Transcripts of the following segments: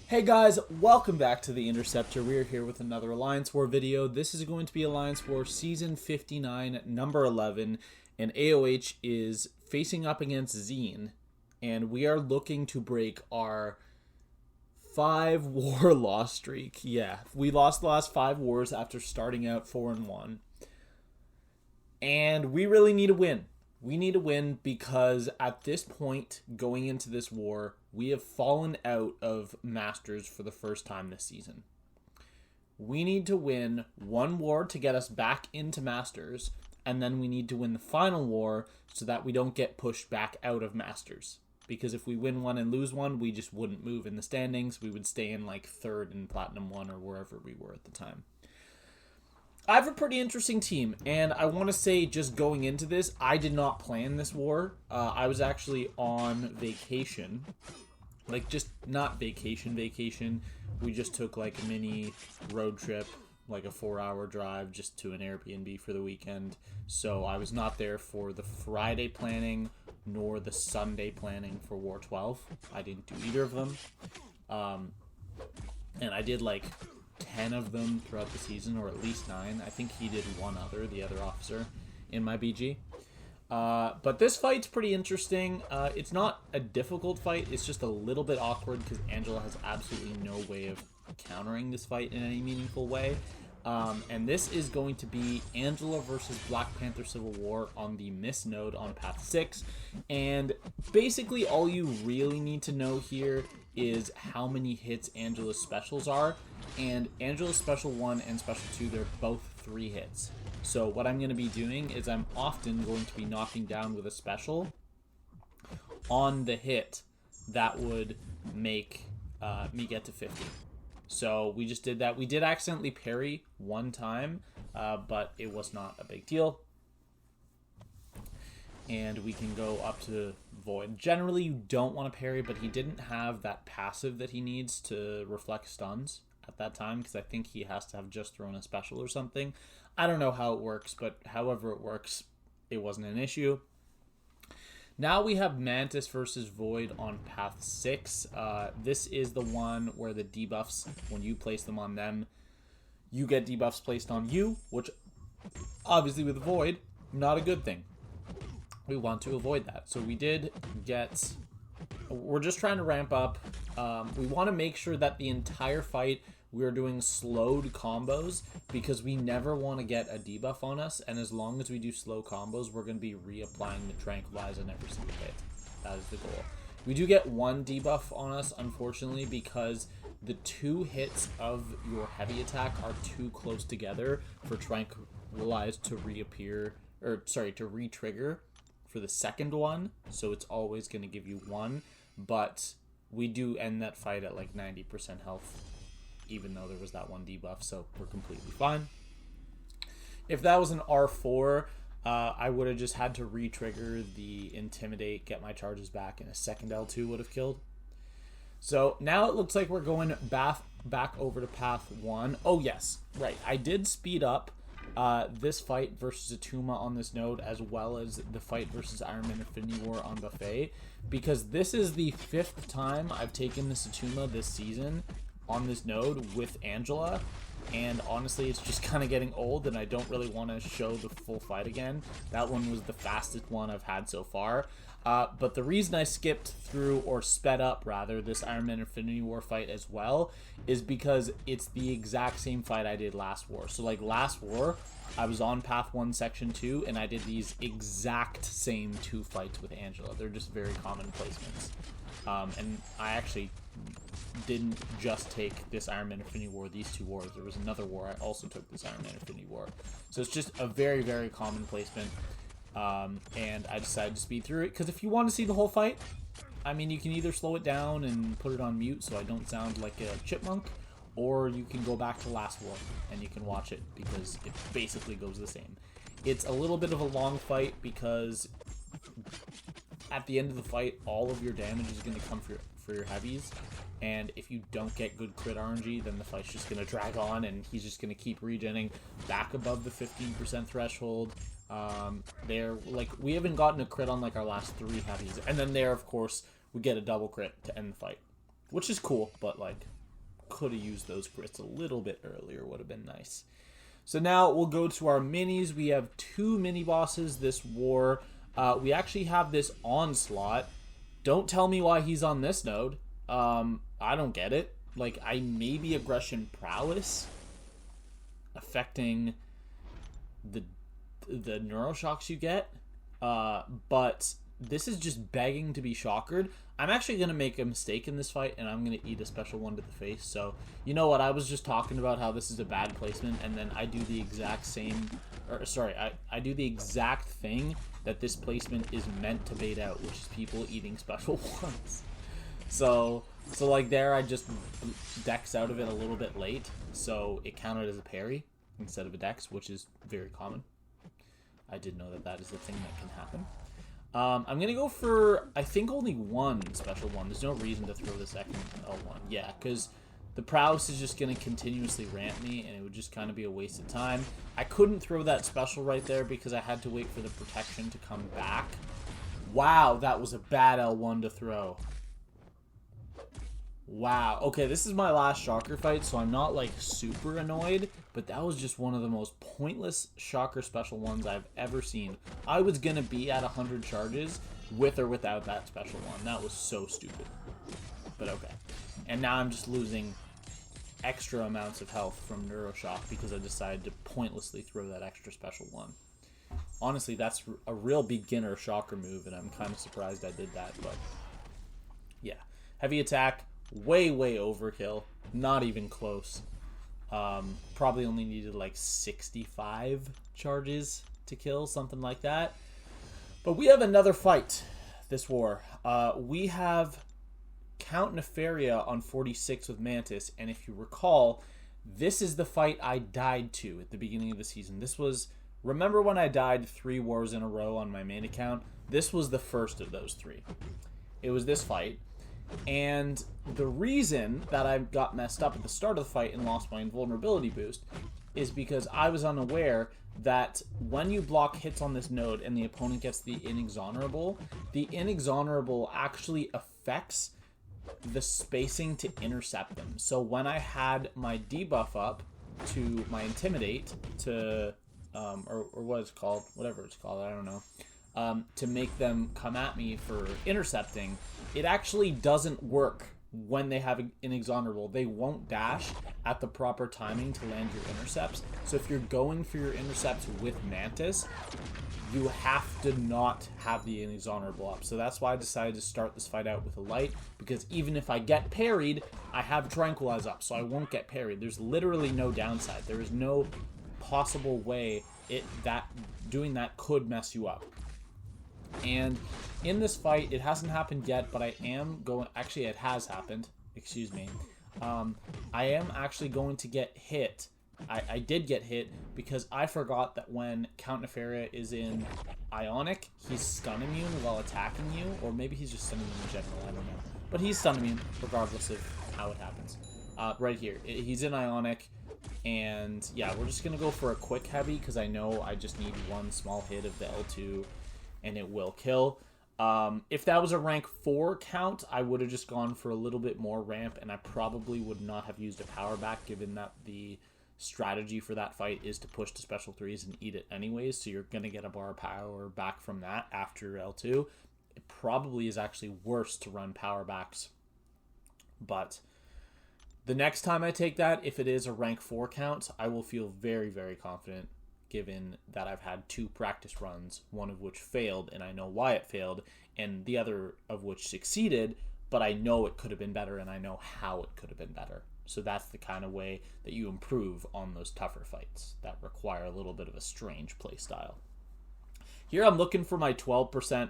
Hey guys, welcome back to the Interceptor. We are here with another Alliance War video. This is going to be Alliance War Season 59, Number 11, and AOH is facing up against ZEEN, and we are looking to break our 5-war loss streak. Yeah, we lost the last 5 wars after starting out 4-1, and we really need a win. We need a win because at this point, going into this war, we have fallen out of Masters for the first time this season. We need to win one war to get us back into Masters, and then we need to win the final war so that we don't get pushed back out of Masters. Because if we win one and lose one, we just wouldn't move in the standings. We would stay in like 3rd in Platinum 1 or wherever we were at the time. I have a pretty interesting team, and I want to say just going into this, I did not plan this war. I was actually on vacation. Like, just not vacation. We just took like a mini road trip, like a 4-hour drive just to an Airbnb for the weekend. So I was not there for the Friday planning nor the Sunday planning for War 12. I didn't do either of them. And I did like 10 of them throughout the season, or at least 9. I think he did one other, the other officer, in my BG. But this fight's pretty interesting. It's not a difficult fight. It's just a little bit awkward because Angela has absolutely no way of countering this fight in any meaningful way. And this is going to be Angela versus Black Panther Civil War on the Miss node on Path 6. And basically all you really need to know here is how many hits Angela's specials are. And Angela's Special 1 and Special 2, they're both 3 hits. So what I'm going to be doing is I'm often going to be knocking down with a special on the hit that would make me get to 50. So we just did that. We did accidentally parry one time, but it was not a big deal. And we can go up to Void. Generally, you don't want to parry, but he didn't have that passive that he needs to reflect stuns at that time, because I think he has to have just thrown a special or something. I don't know how it works, but however it works, it wasn't an issue. Now we have Mantis versus Void on Path 6. This is the one where the debuffs, when you place them on them, you get debuffs placed on you, which obviously with Void, not a good thing. We want to avoid that. So we did get... We're just trying to ramp up. We want to make sure that the entire fight we're doing slowed combos because we never want to get a debuff on us, and as long as we do slow combos, we're going to be reapplying the Tranquilize on every single hit. That is the goal. We do get one debuff on us, unfortunately, because the 2 hits of your heavy attack are too close together for Tranquilize to reappear, or sorry, to re-trigger for the second one, so it's always going to give you 1, but we do end that fight at like 90% health, even though there was that 1 debuff, so we're completely fine. If that was an R4, I would have just had to re-trigger the Intimidate, get my charges back, and a second L2 would have killed. So now it looks like we're going back over to Path 1. Oh yes, right, I did speed up this fight versus Attuma on this node, as well as the fight versus Iron Man Infinity War on Buffet, because this is the 5th time I've taken this Attuma this season on this node with Angela, and honestly it's just kind of getting old and I don't really want to show the full fight again. That one was the fastest one I've had so far. But the reason I skipped through, or sped up rather, this Iron Man Infinity War fight as well is because it's the exact same fight I did last war. So like last war, I was on Path 1 Section 2 and I did these exact same 2 fights with Angela. They're just very common placements. And I actually didn't just take this Iron Man Infinity War, these 2 wars. There was another war I also took this Iron Man Infinity War. So it's just a very, very common placement. And I decided to speed through it, because if you want to see the whole fight, I mean, you can either slow it down and put it on mute so I don't sound like a chipmunk, or you can go back to last war and you can watch it, because it basically goes the same. It's a little bit of a long fight because at the end of the fight, all of your damage is going to come for your heavies, and if you don't get good crit RNG, then the fight's just going to drag on and he's just going to keep regenning back above the 15% threshold. We haven't gotten a crit on like our last 3 heavies, and then there, of course, we get a double crit to end the fight. which is cool, but like could have used those crits a little bit earlier, would have been nice. So now we'll go to our minis. We have 2 mini bosses this war. We actually have this Onslaught. Don't tell me why he's on this node. I don't get it. Like, I maybe aggression prowess affecting the neuroshocks you get, but this is just begging to be shockered. I'm actually going to make a mistake in this fight, and I'm going to eat a special one to the face. So, you know what? I was just talking about how this is a bad placement, and then I do the exact same... Or, sorry, I do the exact thing that this placement is meant to bait out, which is people eating special ones. So like there, I just dex out of it a little bit late, so it counted as a parry instead of a dex, which is very common. I did know that that is the thing that can happen. I'm going to go for, I think, only one special one. There's no reason to throw the second L1. Yeah, because the prowess is just going to continuously ramp me, and it would just kind of be a waste of time. I couldn't throw that special right there because I had to wait for the protection to come back. Wow, that was a bad L1 to throw. Wow. Okay, this is my last shocker fight, so I'm not, like, super annoyed, but that was just one of the most pointless shocker special ones I've ever seen. I was gonna be at 100 charges with or without that special one. That was so stupid. But okay. And now I'm just losing extra amounts of health from Neuroshock because I decided to pointlessly throw that extra special one. Honestly, that's a real beginner shocker move, and I'm kind of surprised I did that, but yeah. Heavy attack. Way overkill. Not even close. Probably only needed like 65 charges to kill, something like that. But we have another fight this war. We have Count Nefaria on 46 with Mantis, and if you recall, this is the fight I died to at the beginning of the season. This was, remember when I died 3 wars in a row on my main account? This was the first of those 3. It was this fight. And the reason that I got messed up at the start of the fight and lost my invulnerability boost is because I was unaware that when you block hits on this node and the opponent gets the inexonerable actually affects the spacing to intercept them. So when I had my debuff up to my intimidate to, or what it's called, whatever it's called, I don't know, to make them come at me for intercepting, it actually doesn't work when they have an inexonerable. They won't dash at the proper timing to land your intercepts. So if you're going for your intercepts with Mantis, you have to not have the inexonerable up. So that's why I decided to start this fight out with a light, because even if I get parried, I have Tranquilize up, so I won't get parried. There's literally no downside. There is no possible way doing that could mess you up. And in this fight, it hasn't happened yet, but I am going... Actually, it has happened. Excuse me. I am actually going to get hit. I did get hit because I forgot that when Count Nefaria is in Ionic, he's stun immune while attacking you. Or maybe he's just stun immune in general. I don't know. But he's stun immune regardless of how it happens. Right here. He's in Ionic. And yeah, we're just going to go for a quick heavy because I know I just need one small hit of the L2 and it will kill. If that was a rank 4 count, I would have just gone for a little bit more ramp, and I probably would not have used a power back, given that the strategy for that fight is to push to special 3s and eat it anyways, so you're going to get a bar power back from that after L2. It probably is actually worse to run power backs, but the next time I take that, if it is a rank 4 count, I will feel very, very confident, given that I've had 2 practice runs, one of which failed, and I know why it failed, and the other of which succeeded, but I know it could have been better, and I know how it could have been better. So that's the kind of way that you improve on those tougher fights that require a little bit of a strange play style. Here I'm looking for my 12%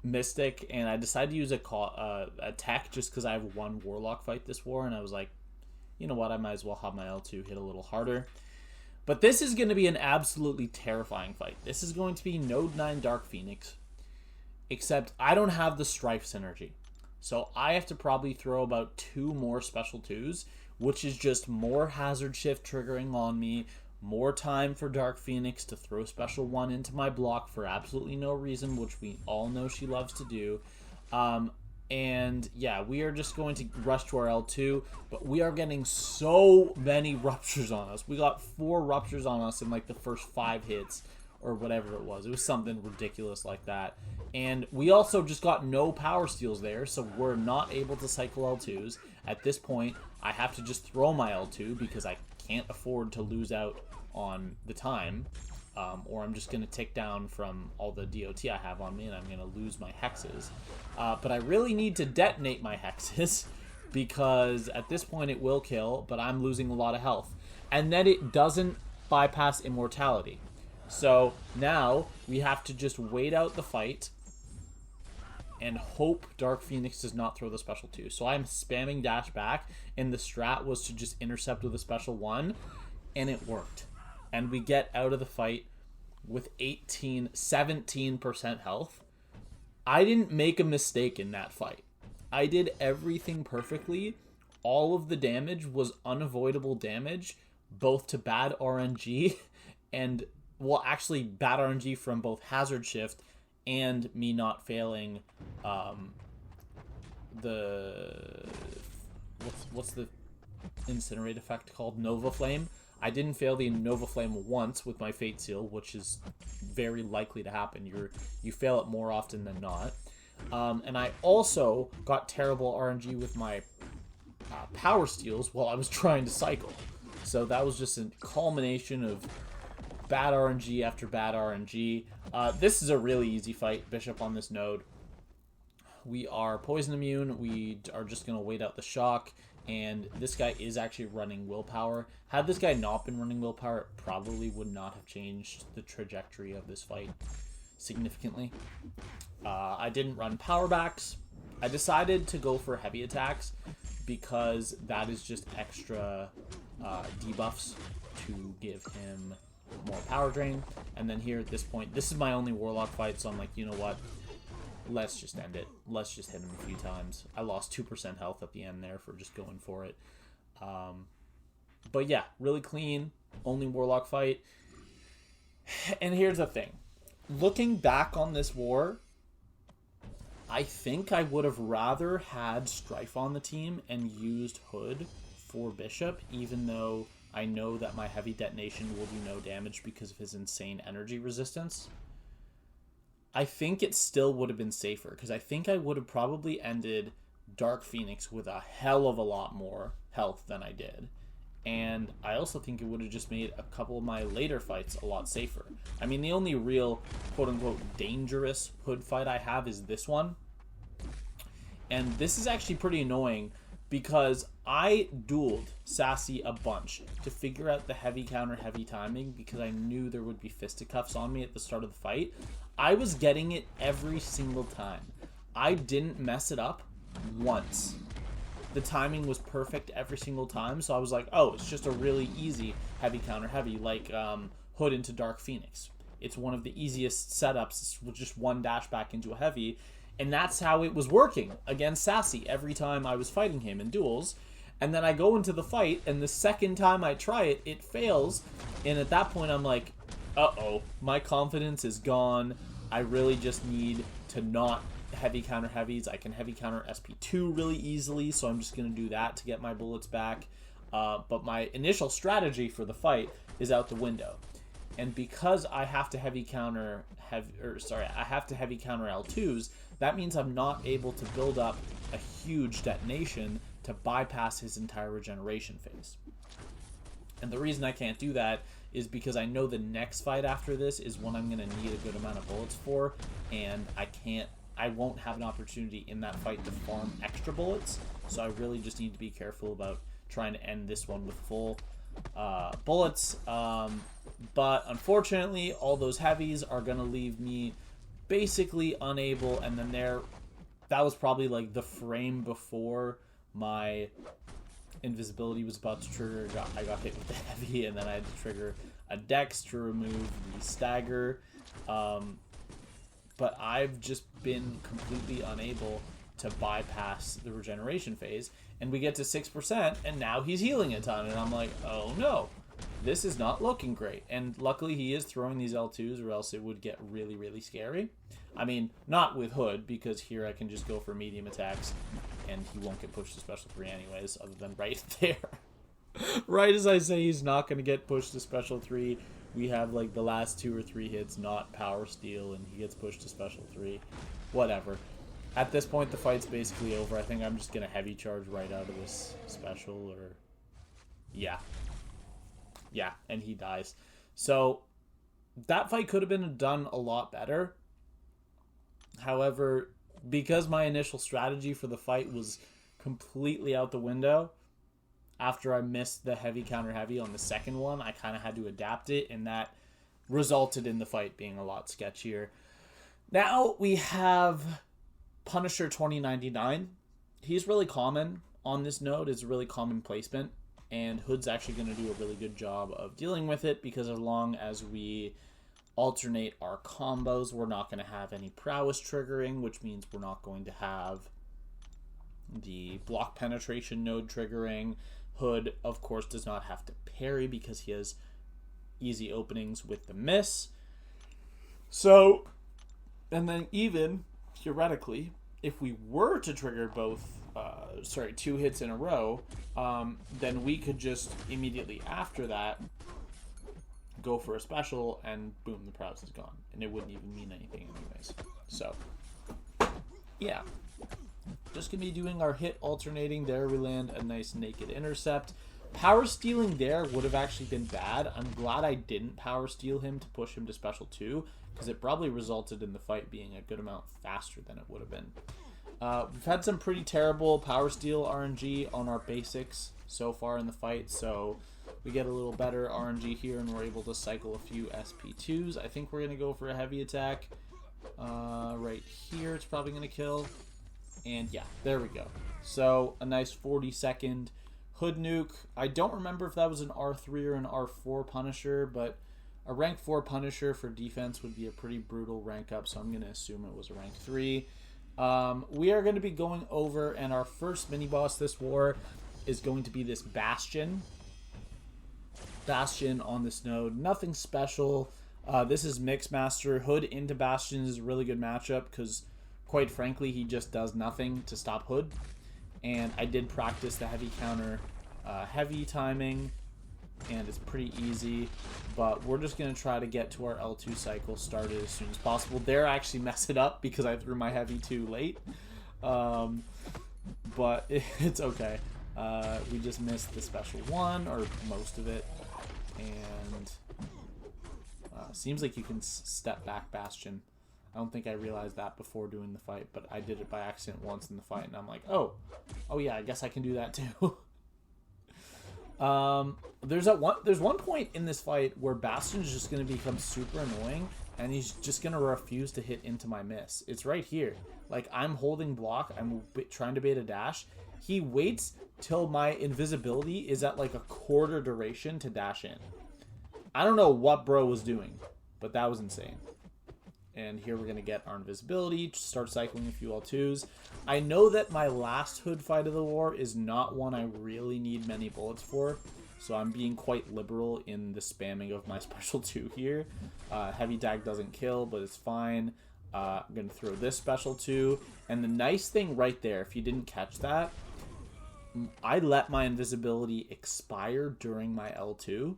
Mystic, and I decided to use a tech just because I have 1 Warlock fight this war, and I was like, you know what, I might as well have my L2 hit a little harder. But this is going to be an absolutely terrifying fight. This is going to be Node 9 Dark Phoenix, except I don't have the Strife synergy. So I have to probably throw about 2 more special 2s, which is just more hazard shift triggering on me, more time for Dark Phoenix to throw special 1 into my block for absolutely no reason, which we all know she loves to do. And yeah, we are just going to rush to our L2, but we are getting so many ruptures on us. We got 4 ruptures on us in like the first 5 hits or whatever it was. It was something ridiculous like that. And we also just got no power steals there, so we're not able to cycle L2s. At this point, I have to just throw my L2 because I can't afford to lose out on the time. Or I'm just going to tick down from all the DOT I have on me, and I'm going to lose my hexes. But I really need to detonate my hexes, because at this point it will kill, but I'm losing a lot of health. And then it doesn't bypass immortality. So now we have to just wait out the fight and hope Dark Phoenix does not throw the special 2. So I'm spamming dash back, and the strat was to just intercept with a special 1, and it worked. And we get out of the fight with 17% health. I didn't make a mistake in that fight. I did everything perfectly. All of the damage was unavoidable damage, both to bad RNG and, well, actually bad RNG from both Hazard Shift and me not failing what's the incinerate effect called? Nova Flame. I didn't fail the Nova Flame once with my Fate Seal, which is very likely to happen. You fail it more often than not. And I also got terrible RNG with my Power Steals while I was trying to cycle. So that was just a culmination of bad RNG after bad RNG. This is a really easy fight, Bishop on this node. We are poison immune. We are just going to wait out the shock. And this guy is actually running willpower. Had this guy not been running willpower, it probably would not have changed the trajectory of this fight significantly. I didn't run power backs. I decided to go for heavy attacks because that is just extra debuffs to give him more power drain. And then here at this point, this is my only Warlock fight, so I'm like, you know what? Let's just end it. Let's just hit him a few times. I lost 2% health at the end there for just going for it. But yeah, really clean. Only Warlock fight. And here's the thing. Looking back on this war, I think I would have rather had Strife on the team and used Hood for Bishop, even though I know that my heavy detonation will do no damage because of his insane energy resistance. I think it still would have been safer, because I think I would have probably ended Dark Phoenix with a hell of a lot more health than I did. And I also think it would have just made a couple of my later fights a lot safer. I mean, the only real quote-unquote dangerous Hood fight I have is this one. And this is actually pretty annoying, because I dueled Sassy a bunch to figure out the heavy counter, heavy timing, because I knew there would be fisticuffs on me at the start of the fight. I was getting it every single time. I didn't mess it up once. The timing was perfect every single time, so I was like, oh, it's just a really easy heavy counter heavy, like Hood into Dark Phoenix. It's one of the easiest setups with just one dash back into a heavy, and that's how it was working against Sassy every time I was fighting him in duels. And then I go into the fight, and the second time I try it, it fails, and at that point I'm like, uh-oh, my confidence is gone. I really just need to not heavy counter heavies. I can heavy counter SP2 really easily, so I'm just going to do that to get my bullets back. But my initial strategy for the fight is out the window. And because I have to heavy counter L2s, that means I'm not able to build up a huge detonation to bypass his entire regeneration phase. And the reason I can't do that is because I know the next fight after this is one I'm going to need a good amount of bullets for, and I won't have an opportunity in that fight to farm extra bullets, so I really just need to be careful about trying to end this one with full bullets. But unfortunately, all those heavies are going to leave me basically unable, and then that was probably like the frame before my invisibility was about to trigger. I got hit with the heavy, and then I had to trigger a dex to remove the stagger. But I've just been completely unable to bypass the regeneration phase, and we get to 6%, and now he's healing a ton, and I'm like, oh no, this is not looking great. And luckily he is throwing these L2s, or else it would get really, really scary. I mean, not with Hood, because here I can just go for medium attacks, and he won't get pushed to special 3 anyways, other than right there. Right as I say he's not going to get pushed to special 3, we have like the last 2 or 3 hits not power steal, and he gets pushed to special 3. Whatever. At this point, the fight's basically over. I think I'm just going to heavy charge right out of this special, or... Yeah. Yeah, and he dies. So, that fight could have been done a lot better. However, because my initial strategy for the fight was completely out the window, after I missed the heavy counter heavy on the second one, I kind of had to adapt it, and that resulted in the fight being a lot sketchier. Now we have Punisher 2099. He's really common on this node. It's a really common placement, and Hood's actually going to do a really good job of dealing with it, because as long as we alternate our combos, we're not going to have any prowess triggering, which means we're not going to have the block penetration node triggering. Hood, of course, does not have to parry because he has easy openings with the miss. So, and then even theoretically, if we were to trigger both, 2 hits in a row, then we could just immediately after that go for a special, and boom, the prowess is gone, and it wouldn't even mean anything anyways. So, yeah. Just going to be doing our hit alternating. There we land a nice naked intercept. Power stealing there would have actually been bad. I'm glad I didn't power steal him to push him to special 2, because it probably resulted in the fight being a good amount faster than it would have been. We've had some pretty terrible power steal RNG on our basics so far in the fight, so we get a little better RNG here, and we're able to cycle a few SP2s. I think we're going to go for a heavy attack. Right here, it's probably going to kill. And yeah, there we go. So a nice 40-second Hood nuke. I don't remember if that was an R3 or an R4 Punisher, but a rank 4 Punisher for defense would be a pretty brutal rank up, so I'm going to assume it was a rank 3. We are going to be going over, and our first mini-boss this war is going to be this Bastion. Bastion on this node. Nothing special. This is Mixmaster. Hood into Bastion is a really good matchup, because quite frankly, he just does nothing to stop Hood. And I did practice the heavy counter heavy timing, and it's pretty easy. But we're just going to try to get to our L2 cycle started as soon as possible. There I actually messed it up because I threw my heavy too late. But it's okay. We just missed the special 1, or most of it. And seems like you can step back Bastion. I don't think I realized that before doing the fight, but I did it by accident once in the fight, and I'm like, oh yeah, I guess I can do that too. There's one point in this fight where Bastion's just going to become super annoying, and he's just going to refuse to hit into my miss. It's right here. Like, I'm holding block, I'm trying to bait a dash. He waits till my invisibility is at like a quarter duration to dash in. I don't know what bro was doing, but that was insane. And here we're going to get our invisibility, start cycling a few L2s. I know that my last Hood fight of the war is not one I really need many bullets for, so I'm being quite liberal in the spamming of my special 2 here. Heavy Dag doesn't kill, but it's fine. I'm going to throw this special 2. And the nice thing right there, if you didn't catch that, I let my invisibility expire during my L2,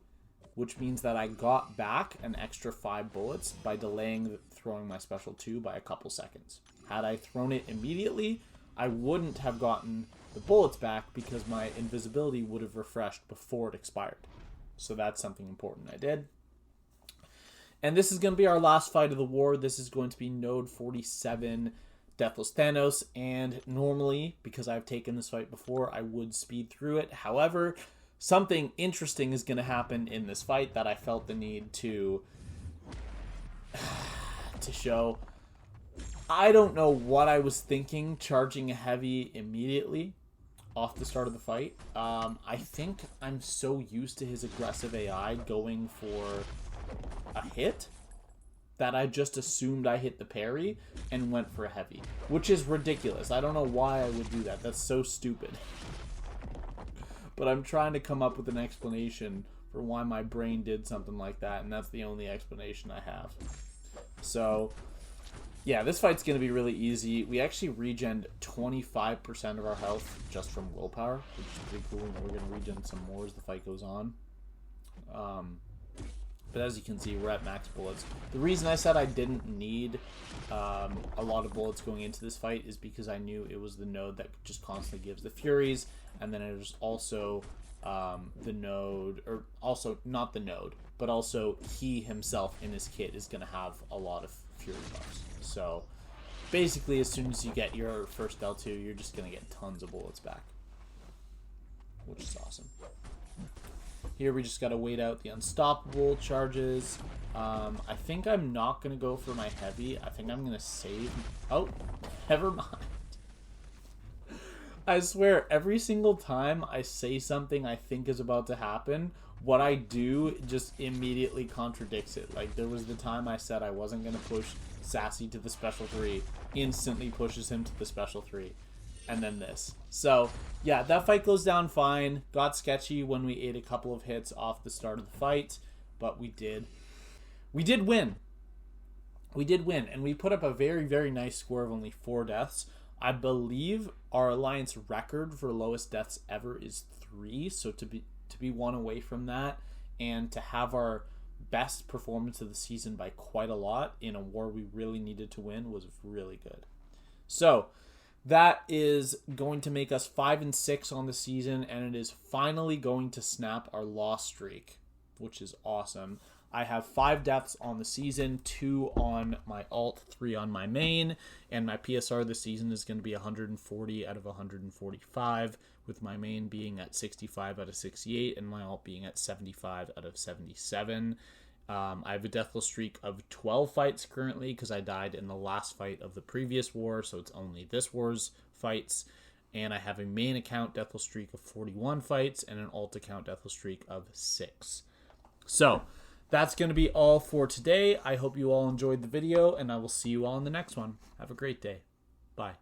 which means that I got back an extra 5 bullets by delaying throwing my special 2 by a couple seconds. Had I thrown it immediately, I wouldn't have gotten the bullets back because my invisibility would have refreshed before it expired. So that's something important I did. And this is going to be our last fight of the war. This is going to be Node 47, Deathless Thanos. And normally, because I've taken this fight before, I would speed through it. However, something interesting is going to happen in this fight that I felt the need to show. I don't know what I was thinking charging a heavy immediately off the start of the fight. I think I'm so used to his aggressive AI going for a hit that I just assumed I hit the parry and went for a heavy, which is ridiculous. I don't know why I would do that. That's so stupid. But I'm trying to come up with an explanation for why my brain did something like that, and that's the only explanation I have. So, yeah, this fight's going to be really easy. We actually regen 25% of our health just from willpower, which is pretty cool, and we're going to regen some more as the fight goes on. But as you can see, we're at max bullets. The reason I said I didn't need a lot of bullets going into this fight is because I knew it was the node that just constantly gives the Furies, and then there's also the node, or also not the node, but also he himself in his kit is going to have a lot of Fury buffs. So basically, as soon as you get your first L2, you're just going to get tons of bullets back, which is awesome. Here we just got to wait out the unstoppable charges. I think I'm not going to go for my heavy. I think I'm going to save. Oh, never mind. I swear, every single time I say something I think is about to happen, what I do just immediately contradicts it. Like, there was the time I said I wasn't going to push Sassy to the special 3. Instantly pushes him to the special 3. And then this. So, yeah, that fight goes down fine. Got sketchy when we ate a couple of hits off the start of the fight. But we did. We did win. We did win. And we put up a very, very nice score of only 4 deaths. I believe our alliance record for lowest deaths ever is 3. So to be 1 away from that, and to have our best performance of the season by quite a lot in a war we really needed to win was really good. So that is going to make us 5-6 on the season, and it is finally going to snap our loss streak, which is awesome. I have 5 deaths on the season, 2 on my alt, 3 on my main, and my PSR this season is going to be 140 out of 145, with my main being at 65 out of 68, and my alt being at 75 out of 77. I have a deathless streak of 12 fights currently because I died in the last fight of the previous war, so it's only this war's fights. And I have a main account deathless streak of 41 fights and an alt account deathless streak of 6. So that's going to be all for today. I hope you all enjoyed the video, and I will see you all in the next one. Have a great day. Bye.